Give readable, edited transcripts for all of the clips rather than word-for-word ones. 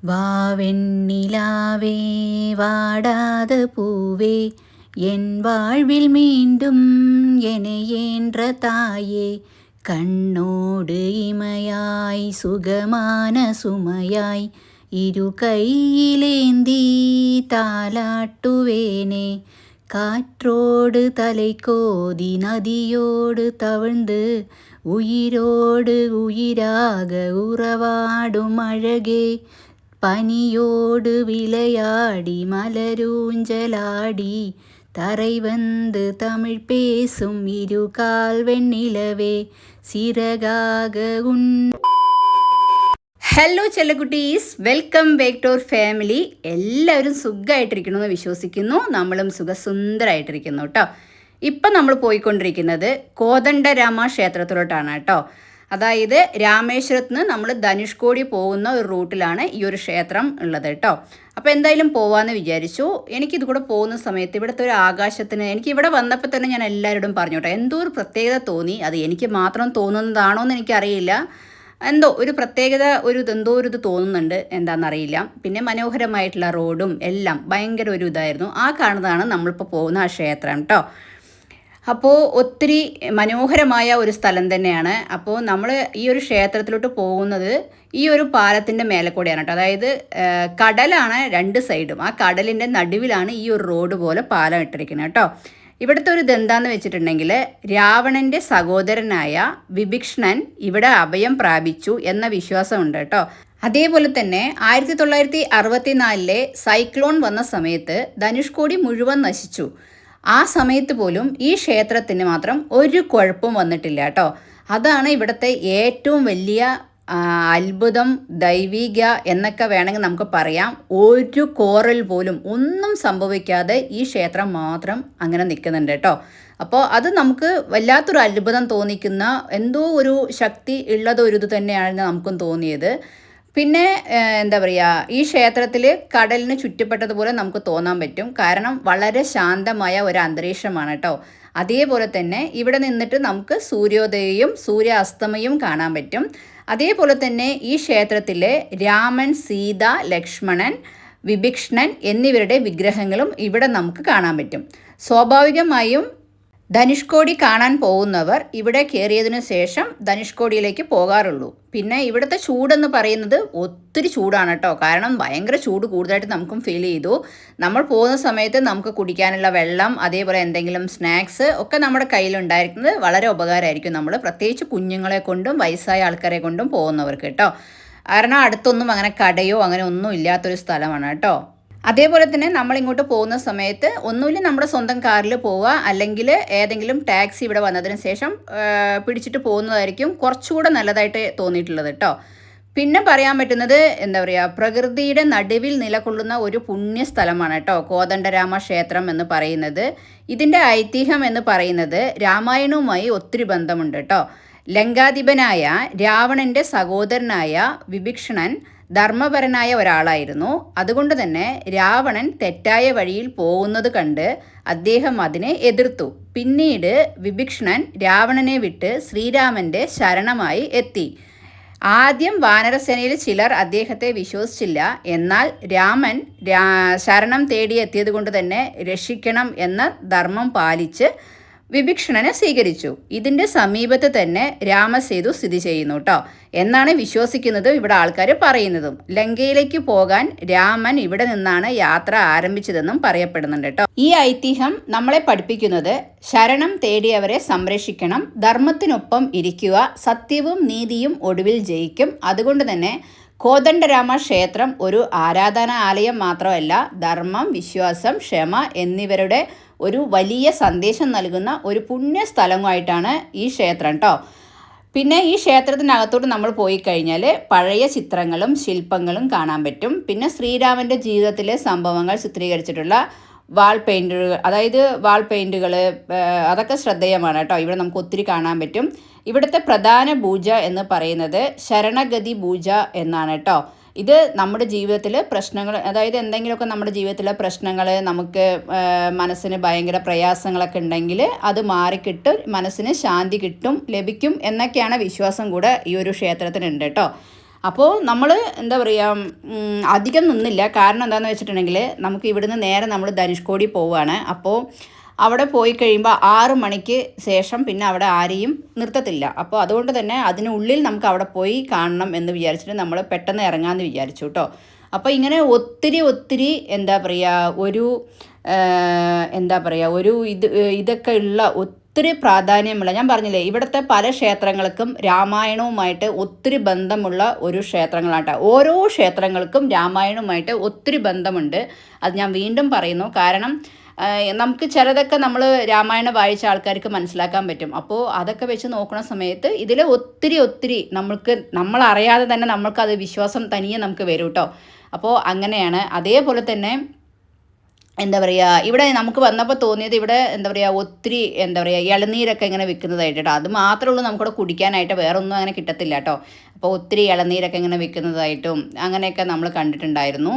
വാവെണ്ണിലാവേ വാടാத பூவே என் வாழ்வில் மீண்டும் எனையேன்ற தாயே கண்ணோடு இமையாய் சுகமான சுமையாய் இரு கையிலேந்தி தாலாட்டுவேனே காற்றோடு தலை கோதி நதியோடு தவழ்ந்து உயிரோடு உயிராக உறவாடும் அழகே പനിയോട് വിളയാടി മലരൂഞ്ചലാടി തറൈ വന്ന് തമിഴ് പേസും ഇരുകാൽ വെണ്ണിലവേ സിറകാക ഉൻ. ഹലോ ചെല്ലക്കുട്ടീസ്, welcome back to our family. എല്ലാവരും സുഖമായിട്ടിരിക്കണമെന്ന് വിശ്വസിക്കുന്നു. നമ്മളും സുഖസുന്ദരമായിട്ടിരിക്കുന്നു കേട്ടോ. ഇപ്പം നമ്മൾ പോയിക്കൊണ്ടിരിക്കുന്നത് കോദണ്ഡരാമ ക്ഷേത്രത്തിലോട്ടാണ് കേട്ടോ. അതായത് രാമേശ്വരത്ത് നിന്ന് നമ്മൾ ധനുഷ്കോടി പോകുന്ന ഒരു റൂട്ടിലാണ് ഈ ഒരു ക്ഷേത്രം ഉള്ളത് കേട്ടോ. അപ്പോൾ എന്തായാലും പോവാമെന്ന് വിചാരിച്ചു. എനിക്കിതുകൂടെ പോകുന്ന സമയത്ത് ഇവിടുത്തെ ഒരു ആകാശത്തിന്, എനിക്കിവിടെ വന്നപ്പോൾ തന്നെ ഞാൻ എല്ലാവരോടും പറഞ്ഞു കേട്ടോ, എന്തോ ഒരു പ്രത്യേകത തോന്നി. അത് എനിക്ക് മാത്രം തോന്നുന്നതാണോ എന്ന് എനിക്കറിയില്ല. എന്തോ ഒരു പ്രത്യേകത, എന്തോ ഒരു ഇത് തോന്നുന്നുണ്ട്, എന്താണെന്നറിയില്ല. പിന്നെ മനോഹരമായിട്ടുള്ള റോഡും എല്ലാം ഭയങ്കര ഒരു ഇതായിരുന്നു. ആ കാണുന്നതാണ് നമ്മളിപ്പോൾ പോകുന്ന ആ ക്ഷേത്രം കേട്ടോ. അപ്പോൾ ഒത്തിരി മനോഹരമായ ഒരു സ്ഥലം തന്നെയാണ്. അപ്പോൾ നമ്മൾ ഈ ഒരു ക്ഷേത്രത്തിലോട്ട് പോകുന്നത് ഈ ഒരു പാലത്തിൻ്റെ മേലെ കൂടെയാണ് കേട്ടോ. അതായത് കടലാണ് രണ്ട് സൈഡും. ആ കടലിൻ്റെ നടുവിലാണ് ഈ ഒരു റോഡ് പോലെ പാലം ഇട്ടിരിക്കുന്നത് കേട്ടോ. ഇവിടുത്തെ ഒരു ഇതെന്താന്ന് വെച്ചിട്ടുണ്ടെങ്കിൽ, രാവണൻ്റെ സഹോദരനായ വിഭീഷണൻ ഇവിടെ അഭയം പ്രാപിച്ചു എന്ന വിശ്വാസമുണ്ട് കേട്ടോ. അതേപോലെ തന്നെ 1964 സൈക്ലോൺ വന്ന സമയത്ത് ധനുഷ്കോടി മുഴുവൻ നശിച്ചു. ആ സമയത്ത് പോലും ഈ ക്ഷേത്രത്തിന് മാത്രം ഒരു കുഴപ്പവും വന്നിട്ടില്ല കേട്ടോ. അതാണ് ഇവിടുത്തെ ഏറ്റവും വലിയ അത്ഭുതം, ദൈവിക എന്നൊക്കെ വേണമെങ്കിൽ നമുക്ക് പറയാം. ഒരു കോറൽ പോലും ഒന്നും സംഭവിക്കാതെ ഈ ക്ഷേത്രം മാത്രം അങ്ങനെ നിൽക്കുന്നുണ്ട് കേട്ടോ. അപ്പോൾ അത് നമുക്ക് വല്ലാത്തൊരു അത്ഭുതം തോന്നിക്കുന്ന, എന്തോ ഒരു ശക്തി ഉള്ളത് ഒരു ഇത് തന്നെയാണ് നമുക്കും തോന്നിയത്. പിന്നെ എന്താ പറയുക, ഈ ക്ഷേത്രത്തിൽ കടലിന് ചുറ്റപ്പെട്ടതുപോലെ നമുക്ക് തോന്നാൻ പറ്റും. കാരണം വളരെ ശാന്തമായ ഒരു അന്തരീക്ഷമാണ് കേട്ടോ. അതേപോലെ തന്നെ ഇവിടെ നിന്നിട്ട് നമുക്ക് സൂര്യോദയവും സൂര്യാസ്തമയവും കാണാൻ പറ്റും. അതേപോലെ തന്നെ ഈ ക്ഷേത്രത്തിൽ രാമൻ, സീത, ലക്ഷ്മണൻ, വിഭീഷണൻ എന്നിവരുടെ വിഗ്രഹങ്ങളും ഇവിടെ നമുക്ക് കാണാൻ പറ്റും. സ്വാഭാവികമായും ധനുഷ്കോടി കാണാൻ പോകുന്നവർ ഇവിടെ കയറിയതിനു ശേഷം ധനുഷ്കോടിയിലേക്ക് പോകാറുള്ളൂ. പിന്നെ ഇവിടുത്തെ ചൂടെന്ന് പറയുന്നത് ഒത്തിരി ചൂടാണ് കേട്ടോ. കാരണം ഭയങ്കര ചൂട് കൂടുതലായിട്ട് നമുക്കും ഫീൽ ചെയ്തു. നമ്മൾ പോകുന്ന സമയത്ത് നമുക്ക് കുടിക്കാനുള്ള വെള്ളം, അതേപോലെ എന്തെങ്കിലും സ്നാക്സ് ഒക്കെ നമ്മുടെ കയ്യിലുണ്ടായിരിക്കുന്നത് വളരെ ഉപകാരമായിരിക്കും. നമ്മൾ പ്രത്യേകിച്ച് കുഞ്ഞുങ്ങളെ കൊണ്ടും വയസ്സായ ആൾക്കാരെ കൊണ്ടും പോകുന്നവർക്ക് കേട്ടോ. കാരണം അടുത്തൊന്നും അങ്ങനെ കടയോ അങ്ങനെ ഒന്നും ഇല്ലാത്തൊരു സ്ഥലമാണ് കേട്ടോ. അതേപോലെ തന്നെ നമ്മളിങ്ങോട്ട് പോകുന്ന സമയത്ത് ഒന്നുമില്ല നമ്മുടെ സ്വന്തം കാറിൽ പോവുക, അല്ലെങ്കിൽ ഏതെങ്കിലും ടാക്സി ഇവിടെ വന്നതിന് ശേഷം പിടിച്ചിട്ട് പോകുന്നതായിരിക്കും കുറച്ചുകൂടെ നല്ലതായിട്ട് തോന്നിയിട്ടുള്ളത് കേട്ടോ. പിന്നെ പറയാൻ പറ്റുന്നത് എന്താ പറയുക, പ്രകൃതിയുടെ നടുവിൽ നിലകൊള്ളുന്ന ഒരു പുണ്യ സ്ഥലമാണ് കേട്ടോ കോദണ്ഡരാമ ക്ഷേത്രം എന്ന് പറയുന്നത്. ഇതിൻ്റെ ഐതിഹ്യം എന്ന് പറയുന്നത് രാമായണവുമായി ഒത്തിരി ബന്ധമുണ്ട് കേട്ടോ. ലങ്കാധിപനായ രാവണൻ്റെ സഹോദരനായ വിഭീഷണൻ ധർമ്മപരനായ ഒരാളായിരുന്നു. അതുകൊണ്ട് തന്നെ രാവണൻ തെറ്റായ വഴിയിൽ പോകുന്നത് കണ്ട് അദ്ദേഹം അതിനെ എതിർത്തു. പിന്നീട് വിഭീഷണൻ രാവണനെ വിട്ട് ശ്രീരാമൻ്റെ ശരണമായി എത്തി. ആദ്യം വാനരസേനയിൽ ചിലർ അദ്ദേഹത്തെ വിശ്വസിച്ചില്ല. എന്നാൽ രാമൻ ശരണം തേടിയെത്തിയത് കൊണ്ട് തന്നെ രക്ഷിക്കണം എന്ന ധർമ്മം പാലിച്ച് വിഭീഷണനെ സ്വീകരിച്ചു. ഇതിൻ്റെ സമീപത്ത് തന്നെ രാമസേതു സ്ഥിതി ചെയ്യുന്നു കേട്ടോ എന്നാണ് വിശ്വസിക്കുന്നത് ഇവിടെ ആൾക്കാർ പറയുന്നതും. ലങ്കയിലേക്ക് പോകാൻ രാമൻ ഇവിടെ നിന്നാണ് യാത്ര ആരംഭിച്ചതെന്നും പറയപ്പെടുന്നുണ്ട് കേട്ടോ. ഈ ഐതിഹ്യം നമ്മളെ പഠിപ്പിക്കുന്നത് ശരണം തേടിയവരെ സംരക്ഷിക്കണം, ധർമ്മത്തിനൊപ്പം ഇരിക്കുക, സത്യവും നീതിയും ഒടുവിൽ ജയിക്കും. അതുകൊണ്ട് തന്നെ കോദണ്ഡരാമ ക്ഷേത്രം ഒരു ആരാധനാലയം മാത്രമല്ല, ധർമ്മം, വിശ്വാസം, ക്ഷമ എന്നിവരുടെ ഒരു വലിയ സന്ദേശം നൽകുന്ന ഒരു പുണ്യ സ്ഥലമായിട്ടാണ് ഈ ക്ഷേത്രം കേട്ടോ. പിന്നെ ഈ ക്ഷേത്രത്തിനകത്തോട്ട് നമ്മൾ പോയി കഴിഞ്ഞാൽ പഴയ ചിത്രങ്ങളും ശില്പങ്ങളും കാണാൻ പറ്റും. പിന്നെ ശ്രീരാമൻ്റെ ജീവിതത്തിലെ സംഭവങ്ങൾ ചിത്രീകരിച്ചിട്ടുള്ള വാൾ പെയിൻറ്റുകൾ അതൊക്കെ ശ്രദ്ധേയമാണ് കേട്ടോ. ഇവിടെ നമുക്ക് ഒത്തിരി കാണാൻ പറ്റും. ഇവിടുത്തെ പ്രധാന പൂജ എന്ന് പറയുന്നത് ശരണഗതി പൂജ എന്നാണ് കേട്ടോ. ഇത് നമ്മുടെ ജീവിതത്തിൽ പ്രശ്നങ്ങൾ, അതായത് എന്തെങ്കിലുമൊക്കെ നമ്മുടെ ജീവിതത്തിലെ പ്രശ്നങ്ങൾ, നമുക്ക് മനസ്സിന് ഭയങ്കര പ്രയാസങ്ങളൊക്കെ ഉണ്ടെങ്കിൽ അത് മാറിക്കിട്ടും, മനസ്സിന് ശാന്തി ലഭിക്കും എന്നൊക്കെയാണ് വിശ്വാസം കൂടെ ഈ ഒരു ക്ഷേത്രത്തിനുണ്ട് കേട്ടോ. അപ്പോൾ നമ്മൾ എന്താ പറയുക, അധികം നിന്നില്ല. കാരണം എന്താണെന്ന് വെച്ചിട്ടുണ്ടെങ്കിൽ നമുക്ക് ഇവിടുന്ന് നേരെ നമ്മൾ ധനുഷ്കോടി പോവുകയാണ്. അപ്പോൾ അവിടെ പോയി കഴിയുമ്പോൾ 6 മണിക്ക് ശേഷം പിന്നെ അവിടെ ആരെയും നിർത്തത്തില്ല. അപ്പോൾ അതുകൊണ്ട് തന്നെ അതിനുള്ളിൽ നമുക്ക് അവിടെ പോയി കാണണം എന്ന് വിചാരിച്ചിട്ട് നമ്മൾ പെട്ടെന്ന് ഇറങ്ങാമെന്ന് വിചാരിച്ചു കേട്ടോ. അപ്പോൾ ഇങ്ങനെ ഒത്തിരി എന്താ പറയുക, ഒരു ഇതൊക്കെ ഉള്ള ഒത്തിരി പ്രാധാന്യമുള്ള, ഞാൻ പറഞ്ഞില്ലേ ഇവിടുത്തെ പല ക്ഷേത്രങ്ങൾക്കും രാമായണവുമായിട്ട് ഒത്തിരി ബന്ധമുള്ള ഒരു ക്ഷേത്രങ്ങളാട്ടോ. ഓരോ ക്ഷേത്രങ്ങൾക്കും രാമായണവുമായിട്ട് ഒത്തിരി ബന്ധമുണ്ട്. അത് ഞാൻ വീണ്ടും പറയുന്നു. കാരണം നമുക്ക് ചിലതൊക്കെ നമ്മൾ രാമായണം വായിച്ച ആൾക്കാർക്ക് മനസ്സിലാക്കാൻ പറ്റും. അപ്പോൾ അതൊക്കെ വെച്ച് നോക്കുന്ന സമയത്ത് ഇതിൽ ഒത്തിരി നമ്മളറിയാതെ തന്നെ നമ്മൾക്കത് വിശ്വാസം തനിയെ നമുക്ക് വരും കേട്ടോ. അപ്പോൾ അങ്ങനെയാണ്. അതേപോലെ തന്നെ എന്താ പറയുക, ഇവിടെ നമുക്ക് വന്നപ്പോൾ തോന്നിയത് ഇവിടെ എന്താ പറയുക ഒത്തിരി ഇളനീരൊക്കെ ഇങ്ങനെ വിൽക്കുന്നതായിട്ട് കേട്ടോ. അത് മാത്രമേ ഉള്ളൂ നമുക്കിവിടെ കുടിക്കാനായിട്ട്, വേറെ ഒന്നും അങ്ങനെ കിട്ടത്തില്ല കേട്ടോ. അപ്പോൾ ഒത്തിരി ഇളനീരൊക്കെ ഇങ്ങനെ വിൽക്കുന്നതായിട്ടും അങ്ങനെയൊക്കെ നമ്മൾ കണ്ടിട്ടുണ്ടായിരുന്നു.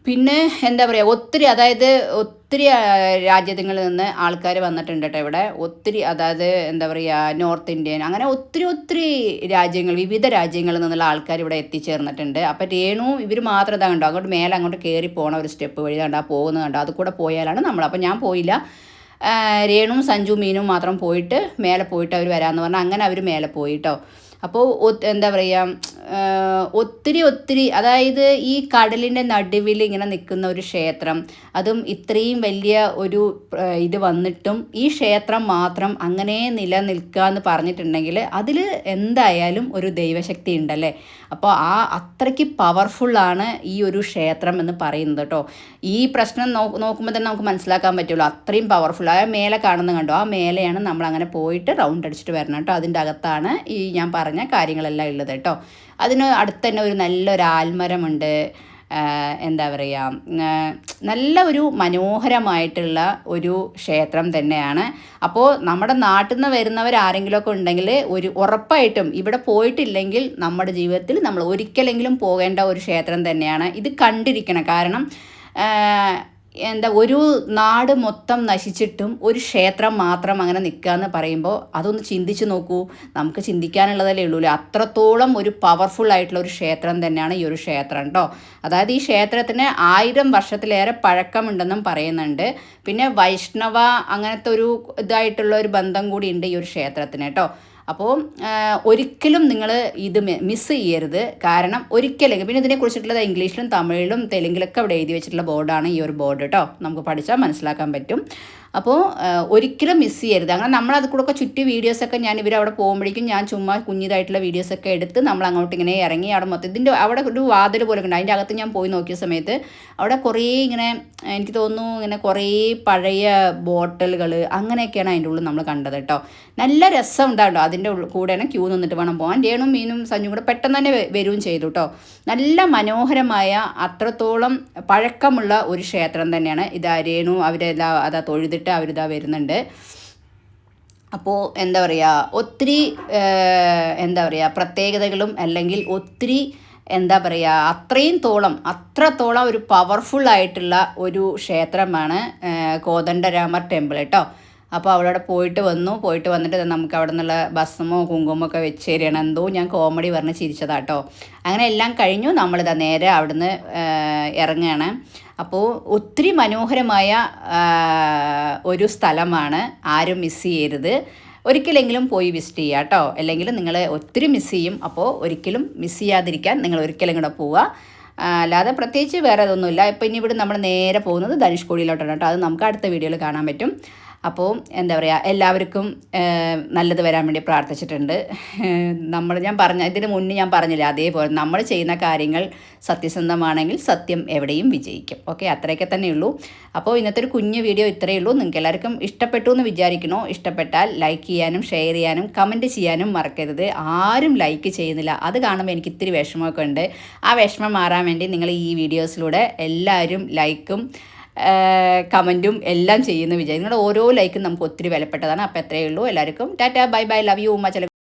പിന്നെ എന്താ പറയുക ഒത്തിരി രാജ്യങ്ങളിൽ നിന്ന് ആൾക്കാർ വന്നിട്ടുണ്ട് കേട്ടോ ഇവിടെ. ഒത്തിരി എന്താ പറയുക നോർത്ത് ഇന്ത്യൻ, അങ്ങനെ ഒത്തിരി രാജ്യങ്ങൾ, വിവിധ രാജ്യങ്ങളിൽ നിന്നുള്ള ആൾക്കാർ ഇവിടെ എത്തിച്ചേർന്നിട്ടുണ്ട്. അപ്പോൾ രേണു ഇവർ മാത്രം ഇതാ കണ്ടോ, അങ്ങോട്ട് കയറി പോകണ ഒരു സ്റ്റെപ്പ് വഴി കണ്ടോ, പോകുന്നത് കണ്ടോ, അത് കൂടെ പോയാലാണ് നമ്മൾ. അപ്പോൾ ഞാൻ പോയില്ല, രേണുവും സഞ്ജു മീനും മാത്രം പോയിട്ട് മേലെ പോയിട്ട് അവർ വരാമെന്ന് പറഞ്ഞാൽ അങ്ങനെ അവർ മേലെ പോയി കേട്ടോ. അപ്പോൾ എന്താ പറയുക ഒത്തിരി അതായത് ഈ കടലിൻ്റെ നടുവിൽ ഇങ്ങനെ നിൽക്കുന്ന ഒരു ക്ഷേത്രം, അതും ഇത്രയും വലിയ ഒരു ഇത് വന്നിട്ടും ഈ ക്ഷേത്രം മാത്രം അങ്ങനെ നിലനിൽക്കുക എന്ന് പറഞ്ഞിട്ടുണ്ടെങ്കിൽ അതിൽ എന്തായാലും ഒരു ദൈവശക്തി ഉണ്ടല്ലേ. അപ്പോൾ അത്രയ്ക്ക് പവർഫുള്ളാണ് ഈ ഒരു ക്ഷേത്രം എന്ന് പറയുന്നത് കേട്ടോ. ഈ പ്രശ്നം നോക്കുമ്പോൾ തന്നെ നമുക്ക് മനസ്സിലാക്കാൻ പറ്റുള്ളൂ, അത്രയും പവർഫുൾ. ആ മേലെ കാണുന്നത് കണ്ടോ, ആ മേലെയാണ് നമ്മളങ്ങനെ പോയിട്ട് റൗണ്ട് അടിച്ചിട്ട് വരണം കേട്ടോ. അതിൻ്റെ അകത്താണ് ഈ ഞാൻ പറഞ്ഞ കാര്യങ്ങളെല്ലാം ഉള്ളത് കേട്ടോ. അതിന് അടുത്ത് തന്നെ ഒരു നല്ലൊരു ആൽമരമുണ്ട്. എന്താ പറയുക, നല്ല ഒരു മനോഹരമായിട്ടുള്ള ഒരു ക്ഷേത്രം തന്നെയാണ്. അപ്പോൾ നമ്മുടെ നാട്ടിൽ നിന്ന് വരുന്നവർ ആരെങ്കിലുമൊക്കെ ഉണ്ടെങ്കിൽ ഉറപ്പായിട്ടും ഇവിടെ പോയിട്ടില്ലെങ്കിൽ നമ്മുടെ ജീവിതത്തിൽ നമ്മൾ ഒരിക്കലെങ്കിലും പോകേണ്ട ഒരു ക്ഷേത്രം തന്നെയാണ് ഇത്. കണ്ടിരിക്കണം. കാരണം ഒരു നാട് മൊത്തം നശിച്ചിട്ടും ഒരു ക്ഷേത്രം മാത്രം അങ്ങനെ നിൽക്കുക എന്ന് പറയുമ്പോൾ അതൊന്ന് ചിന്തിച്ച് നോക്കൂ. നമുക്ക് ചിന്തിക്കാനുള്ളതല്ലേ ഉള്ളൂ. അത്രത്തോളം ഒരു പവർഫുൾ ആയിട്ടുള്ള ഒരു ക്ഷേത്രം തന്നെയാണ് ഈ ഒരു ക്ഷേത്രം കേട്ടോ. അതായത് ഈ ക്ഷേത്രത്തിന് 1000 വർഷത്തിലേറെ പഴക്കമുണ്ടെന്നും പറയുന്നുണ്ട്. പിന്നെ വൈഷ്ണവ അങ്ങനത്തെ ഒരു ഇതായിട്ടുള്ള ഒരു ബന്ധം കൂടി ഉണ്ട് ഈ ഒരു ക്ഷേത്രത്തിന് കേട്ടോ. അപ്പോൾ ഒരിക്കലും നിങ്ങൾ ഇത് മിസ് ചെയ്യരുത്. കാരണം ഒരിക്കലും പിന്നെ ഇതിനെക്കുറിച്ചിട്ടുള്ളത് ഇംഗ്ലീഷിലും തമിഴിലും തെലുങ്കിലൊക്കെ അവിടെ എഴുതി വെച്ചിട്ടുള്ള ബോർഡാണ് ഈ ഒരു ബോർഡ് കേട്ടോ. നമുക്ക് പഠിച്ചാൽ മനസ്സിലാക്കാൻ പറ്റും. അപ്പോൾ ഒരിക്കലും മിസ് ചെയ്യരുത്. അങ്ങനെ നമ്മളത് കൂടെ ചുറ്റി വീഡിയോസൊക്കെ ഞാൻ ഇവരവിടെ പോകുമ്പോഴേക്കും ഞാൻ ചുമ്മാ കുഞ്ഞിതായിട്ടുള്ള വീഡിയോസൊക്കെ എടുത്ത് നമ്മൾ അങ്ങോട്ട് ഇങ്ങനെ ഇറങ്ങി അവിടെ മൊത്തം ഇതിൻ്റെ അവിടെ ഒരു വാതിൽ പോലെ ഉണ്ട്. അതിൻ്റെ അകത്ത് ഞാൻ പോയി നോക്കിയ സമയത്ത് അവിടെ കുറേ ഇങ്ങനെ എനിക്ക് തോന്നുന്നു ഇങ്ങനെ കുറേ പഴയ ബോട്ടിലുകൾ അങ്ങനെയൊക്കെയാണ് അതിൻ്റെ ഉള്ളിൽ നമ്മൾ കണ്ടത് കേട്ടോ. നല്ല രസം ഉണ്ടാകട്ടോ. അതിൻ്റെ കൂടെയാണ് ക്യൂ നിന്നിട്ട് വേണം പോകാൻ. രേണും മീനും സഞ്ജും കൂടെ പെട്ടെന്ന് തന്നെ വരികയും ചെയ്തു കേട്ടോ. നല്ല മനോഹരമായ അത്രത്തോളം പഴക്കമുള്ള ഒരു ക്ഷേത്രം തന്നെയാണ്. ഇതാ രേണു അവരെല്ലാം അതാ തൊഴുതിട്ട് അവരിതാ വരുന്നുണ്ട്. അപ്പോൾ എന്താ പറയുക ഒത്തിരി പ്രത്യേകതകളും അല്ലെങ്കിൽ ഒത്തിരി അത്രത്തോളം ഒരു പവർഫുൾ ആയിട്ടുള്ള ഒരു ക്ഷേത്രമാണ് കോദണ്ഡരാമർ ടെമ്പിൾ കേട്ടോ. അപ്പോൾ അവിടെ പോയിട്ട് വന്നിട്ട് നമുക്ക് അവിടെ നിന്നുള്ള ഭസ്മോ കുങ്കുമോ ഒക്കെ വെച്ച് തരികയാണ്. എന്തോ ഞാൻ കോമഡി പറഞ്ഞ് ചിരിച്ചതാട്ടോ. അങ്ങനെ എല്ലാം കഴിഞ്ഞു. നമ്മളിതാ നേരെ അവിടുന്ന് ഇറങ്ങുകയാണ്. അപ്പോൾ ഒത്തിരി മനോഹരമായ ഒരു സ്ഥലമാണ്. ആരും മിസ് ചെയ്യരുത്. ഒരിക്കലെങ്കിലും പോയി വിസിറ്റ് ചെയ്യുക കേട്ടോ. അല്ലെങ്കിൽ നിങ്ങൾ ഒത്തിരി മിസ് ചെയ്യും. അപ്പോൾ ഒരിക്കലും മിസ് ചെയ്യാതിരിക്കാൻ നിങ്ങൾ ഒരിക്കലും കൂടെ പോവുക. അല്ലാതെ പ്രത്യേകിച്ച് വേറെ ഇതൊന്നുമില്ല. ഇപ്പോൾ ഇനി ഇവിടെ നമ്മൾ നേരെ പോകുന്നത് ധനുഷ്കോടിയിലോട്ടാണ് കേട്ടോ. അത് നമുക്ക് അടുത്ത വീഡിയോയിൽ കാണാൻ പറ്റും. അപ്പോൾ എന്താ പറയുക എല്ലാവർക്കും നല്ലത് വരാൻ വേണ്ടി പ്രാർത്ഥിച്ചിട്ടുണ്ട്. ഇതിന് മുന്നേ ഞാൻ പറഞ്ഞില്ല, അതേപോലെ നമ്മൾ ചെയ്യുന്ന കാര്യങ്ങൾ സത്യസന്ധമാണെങ്കിൽ സത്യം എവിടെയും വിജയിക്കും. ഓക്കെ, അത്രയൊക്കെ തന്നെയുള്ളൂ. അപ്പോൾ ഇന്നത്തെ ഒരു കുഞ്ഞു വീഡിയോ ഇത്രയേ ഉള്ളൂ. നിങ്ങൾക്ക് എല്ലാവർക്കും ഇഷ്ടപ്പെട്ടു എന്ന് വിചാരിക്കണോ? ഇഷ്ടപ്പെട്ടാൽ ലൈക്ക് ചെയ്യാനും ഷെയർ ചെയ്യാനും കമൻറ്റ് ചെയ്യാനും മറക്കരുത്. ആരും ലൈക്ക് ചെയ്യുന്നില്ല. അത് കാണുമ്പോൾ എനിക്ക് ഇത്തിരി വിഷമമൊക്കെ ഉണ്ട്. ആ വിഷമം മാറാൻ വേണ്ടി നിങ്ങൾ ഈ വീഡിയോസിലൂടെ എല്ലാവരും ലൈക്കും കമൻറ്റും എല്ലാം ചെയ്യുന്ന വിചാരിക്കും. നിങ്ങളുടെ ഓരോ ലൈക്കും നമുക്ക് ഒത്തിരി വിലപ്പെട്ടതാണ്. അപ്പോൾ എത്രയേ ഉള്ളൂ. എല്ലാവർക്കും tata bye bye, love you much.